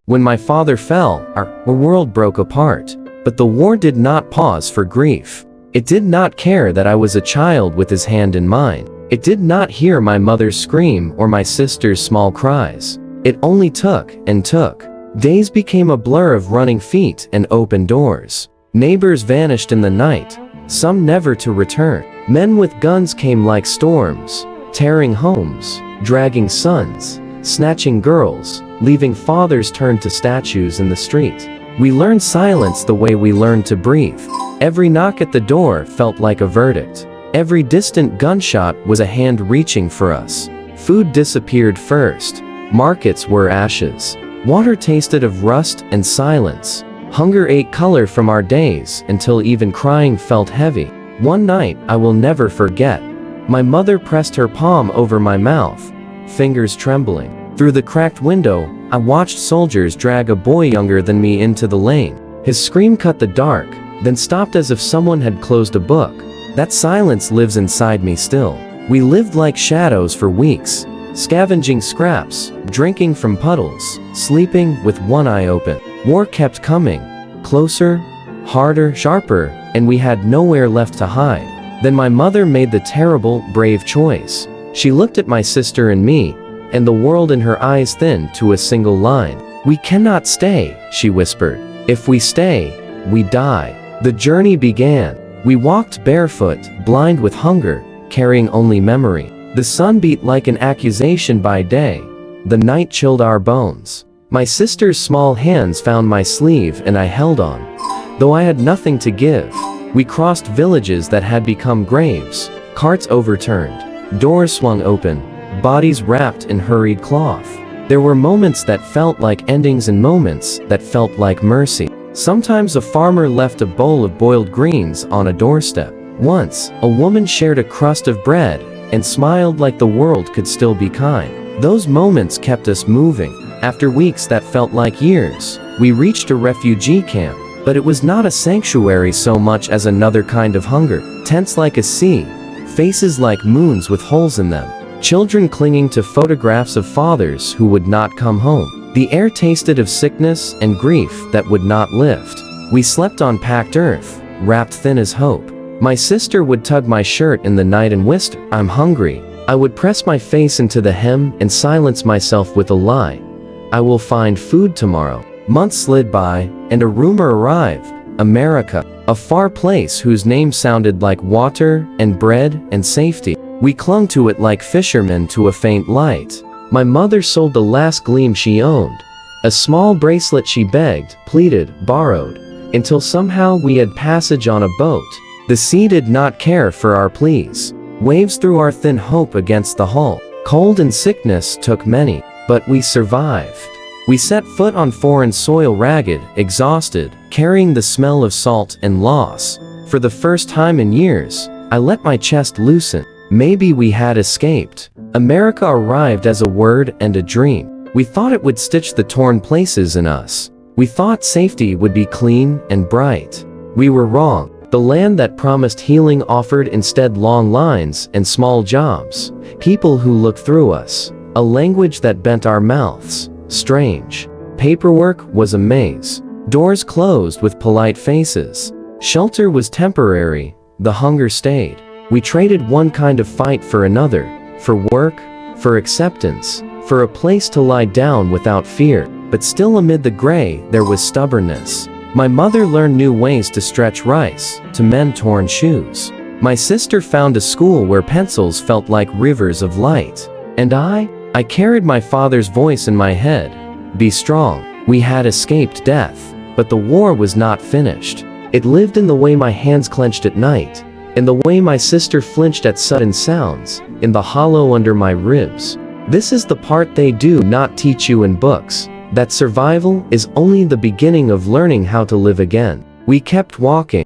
When my father fell, our world broke apart. But the war did not pause for grief. It did not care that I was a child with his hand in mine. It did not hear my mother's scream or my sister's small cries. It only took and took. Days became a blur of running feet and open doors. Neighbors vanished in the night, some never to return. Men with guns came like storms, tearing homes, dragging sons, snatching girls, leaving fathers turned to statues in the street. We learned silence the way we learned to breathe. Every knock at the door felt like a verdict. Every distant gunshot was a hand reaching for us. Food disappeared first. Markets were ashes. Water tasted of rust and silence. Hunger ate color from our days until even crying felt heavy. One night I will never forget. My mother pressed her palm over my mouth, fingers trembling. Through the cracked window, I watched soldiers drag a boy younger than me into the lane. His scream cut the dark, then stopped as if someone had closed a book. That silence lives inside me still. We lived like shadows for weeks, scavenging scraps, drinking from puddles, sleeping with one eye open. War kept coming, closer, harder, sharper, and we had nowhere left to hide. Then my mother made the terrible, brave choice. She looked at my sister and me, and the world in her eyes thinned to a single line. "We cannot stay," she whispered. "If we stay, we die." The journey began. We walked barefoot, blind with hunger, carrying only memory. The sun beat like an accusation by day. The night chilled our bones. My sister's small hands found my sleeve and I held on. Though I had nothing to give, we crossed villages that had become graves. Carts overturned, doors swung open, bodies wrapped in hurried cloth. There were moments that felt like endings and moments that felt like mercy. Sometimes a farmer left a bowl of boiled greens on a doorstep. Once, a woman shared a crust of bread and smiled like the world could still be kind. Those moments kept us moving. After weeks that felt like years, we reached a refugee camp, but it was not a sanctuary so much as another kind of hunger. Tents like a sea, faces like moons with holes in them. Children clinging to photographs of fathers who would not come home. The air tasted of sickness and grief that would not lift. We slept on packed earth, wrapped thin as hope. My sister would tug my shirt in the night and whisper, "I'm hungry." I would press my face into the hem and silence myself with a lie. "I will find food tomorrow." Months slid by, and a rumor arrived. America, a far place whose name sounded like water and bread and safety. We clung to it like fishermen to a faint light. My mother sold the last gleam she owned. A small bracelet she begged, pleaded, borrowed, until somehow we had passage on a boat. The sea did not care for our pleas. Waves threw our thin hope against the hull. Cold and sickness took many, but we survived. We set foot on foreign soil ragged, exhausted, carrying the smell of salt and loss. For the first time in years, I let my chest loosen. Maybe we had escaped. America arrived as a word and a dream. We thought it would stitch the torn places in us. We thought safety would be clean and bright. We were wrong. The land that promised healing offered instead long lines and small jobs. People who looked through us. A language that bent our mouths. Strange. Paperwork was a maze. Doors closed with polite faces. Shelter was temporary. The hunger stayed. We traded one kind of fight for another. For work, for acceptance, for a place to lie down without fear. But still amid the gray, there was stubbornness. My mother learned new ways to stretch rice, to mend torn shoes. My sister found a school where pencils felt like rivers of light. And I carried my father's voice in my head. Be strong. We had escaped death, but the war was not finished. It lived in the way my hands clenched at night, in the way my sister flinched at sudden sounds, in the hollow under my ribs. This is the part they do not teach you in books, that survival is only the beginning of learning how to live again. We kept walking.